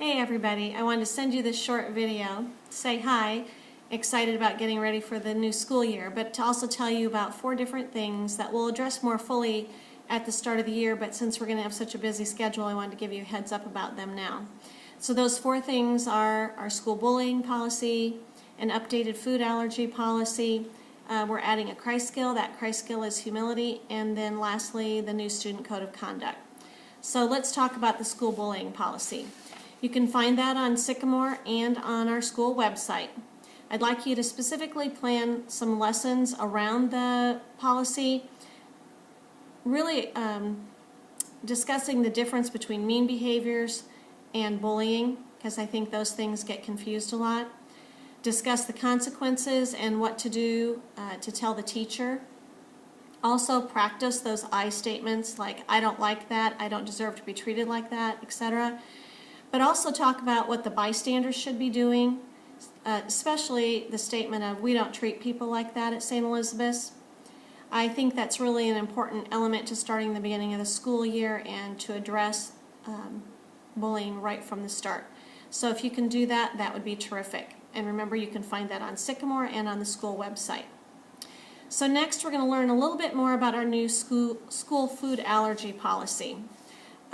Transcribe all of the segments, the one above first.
Hey everybody, I wanted to send you this short video to say hi, excited about getting ready for the new school year, but to also tell you about 4 different things that we'll address more fully at the start of the year, but since we're going to have such a busy schedule, I wanted to give you a heads up about them now. So those 4 things are our school bullying policy, an updated food allergy policy, we're adding a Christ skill, that Christ skill is humility, and then lastly the new student code of conduct. So let's talk about the school bullying policy. You can find that on Sycamore and on our school website. I'd like you to specifically plan some lessons around the policy, really discussing the difference between mean behaviors and bullying, because I think those things get confused a lot. Discuss the consequences and what to do to tell the teacher. Also practice those I statements like, I don't like that, I don't deserve to be treated like that, etc. But also talk about what the bystanders should be doing, especially the statement of, we don't treat people like that at St. Elizabeth's. I think that's really an important element to starting the beginning of the school year and to address bullying right from the start. So if you can do that, that would be terrific. And remember, you can find that on Sycamore and on the school website. So next we're going to learn a little bit more about our new school food allergy policy.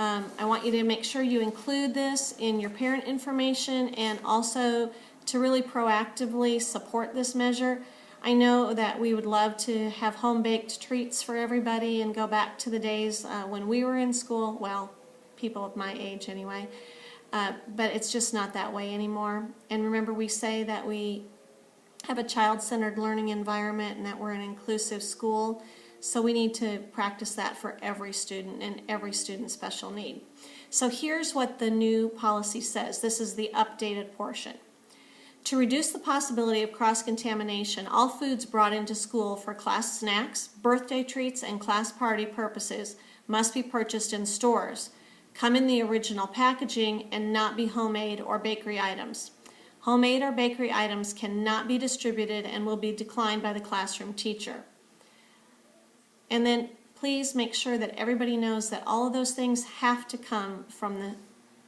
I want you to make sure you include this in your parent information and also to really proactively support this measure. I know that we would love to have home-baked treats for everybody and go back to the days when we were in school, well, people of my age anyway, but it's just not that way anymore. And remember, we say that we have a child-centered learning environment and that we're an inclusive school. So we need to practice that for every student and every student's special need. So here's what the new policy says. This is the updated portion. To reduce the possibility of cross-contamination, all foods brought into school for class snacks, birthday treats, and class party purposes must be purchased in stores, come in the original packaging, and not be homemade or bakery items. Homemade or bakery items cannot be distributed and will be declined by the classroom teacher. And then please make sure that everybody knows that all of those things have to come from the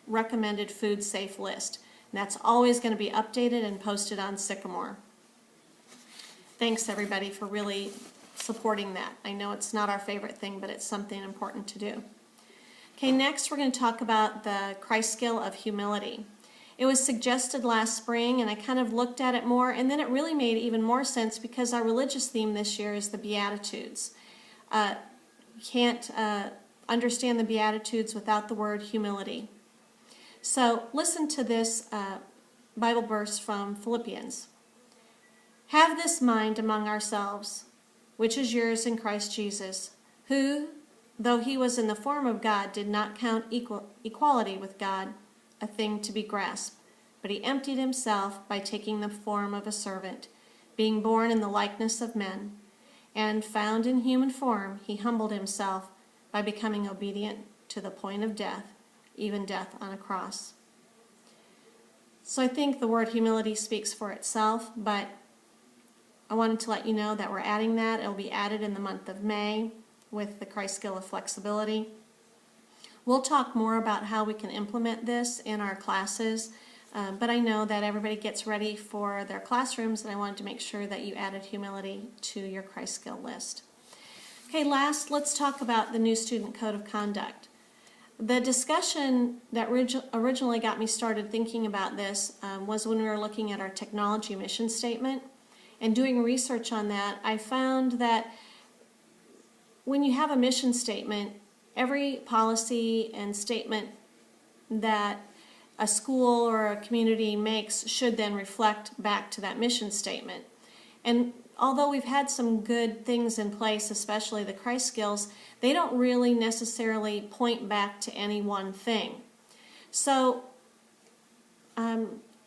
recommended food safe list. And that's always going to be updated and posted on Sycamore. Thanks everybody for really supporting that. I know it's not our favorite thing, but it's something important to do. Okay, next we're going to talk about the Christ skill of humility. It was suggested last spring and I kind of looked at it more, and then it really made even more sense because our religious theme this year is the Beatitudes. You can't understand the Beatitudes without the word humility. So listen to this Bible verse from Philippians. Have this mind among ourselves, which is yours in Christ Jesus, who, though he was in the form of God, did not count equality with God a thing to be grasped, but he emptied himself by taking the form of a servant, being born in the likeness of men. And found in human form, he humbled himself by becoming obedient to the point of death, even death on a cross. So I think the word humility speaks for itself, but I wanted to let you know that we're adding that. It'll be added in the month of May with the Christ skill of flexibility. We'll talk more about how we can implement this in our classes. But I know that everybody gets ready for their classrooms, and I wanted to make sure that you added humility to your Christ skill list. Okay, last, let's talk about the new student code of conduct. The discussion that originally got me started thinking about this was when we were looking at our technology mission statement. And doing research on that, I found that when you have a mission statement, every policy and statement that a school or a community makes should then reflect back to that mission statement. And although we've had some good things in place, especially the Christ skills, they don't really necessarily point back to any one thing. So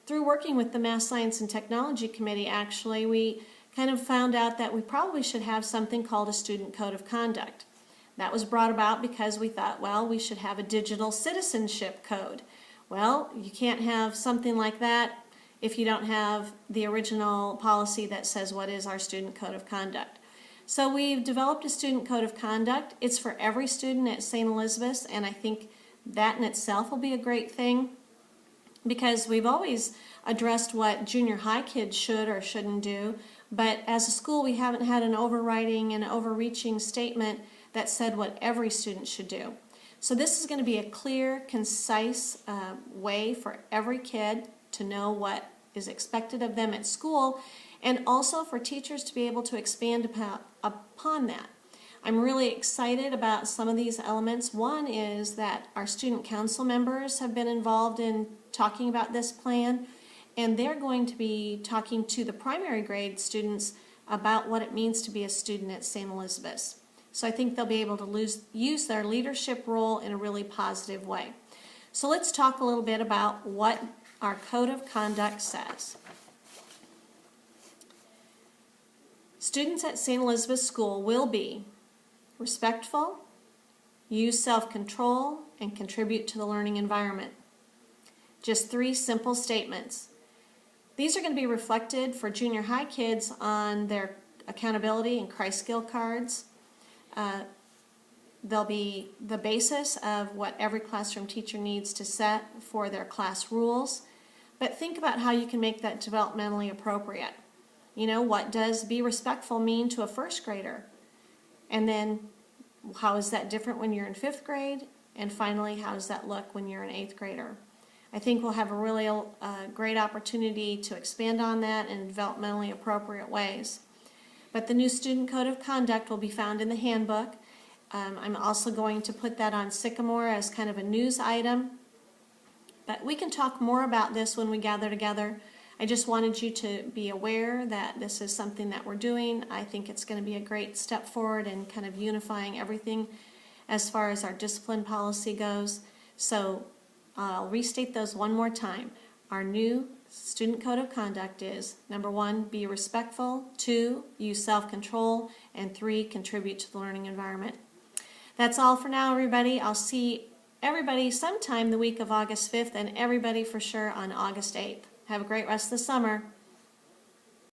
through working with the Math, Science, and Technology Committee, actually, we kind of found out that we probably should have something called a student code of conduct. That was brought about because we thought, well, we should have a digital citizenship code. Well, you can't have something like that if you don't have the original policy that says what is our student code of conduct. So we've developed a student code of conduct. It's for every student at St. Elizabeth's, and I think that in itself will be a great thing. because we've always addressed what junior high kids should or shouldn't do, but as a school we haven't had an overriding and overreaching statement that said what every student should do. So this is going to be a clear, concise way for every kid to know what is expected of them at school, and also for teachers to be able to expand upon that. I'm really excited about some of these elements. One is that our student council members have been involved in talking about this plan, and they're going to be talking to the primary grade students about what it means to be a student at St. Elizabeth's. So I think they'll be able to use their leadership role in a really positive way. So let's talk a little bit about what our code of conduct says. Students at St. Elizabeth's School will be respectful, use self-control, and contribute to the learning environment. Just 3 simple statements. These are going to be reflected for junior high kids on their accountability and Christ skill cards. They'll be the basis of what every classroom teacher needs to set for their class rules. But think about how you can make that developmentally appropriate. You know, what does be respectful mean to a first grader? And then how is that different when you're in 5th grade? And finally, how does that look when you're an 8th grader? I think we'll have a really great opportunity to expand on that in developmentally appropriate ways. But the new Student Code of Conduct will be found in the handbook. I'm also going to put that on Sycamore as kind of a news item. But we can talk more about this when we gather together. I just wanted you to be aware that this is something that we're doing. I think it's going to be a great step forward in kind of unifying everything as far as our discipline policy goes. So I'll restate those one more time. Our new Student Code of Conduct is, number 1, be respectful, 2, use self-control, and 3, contribute to the learning environment. That's all for now, everybody. I'll see everybody sometime the week of August 5th and everybody for sure on August 8th. Have a great rest of the summer.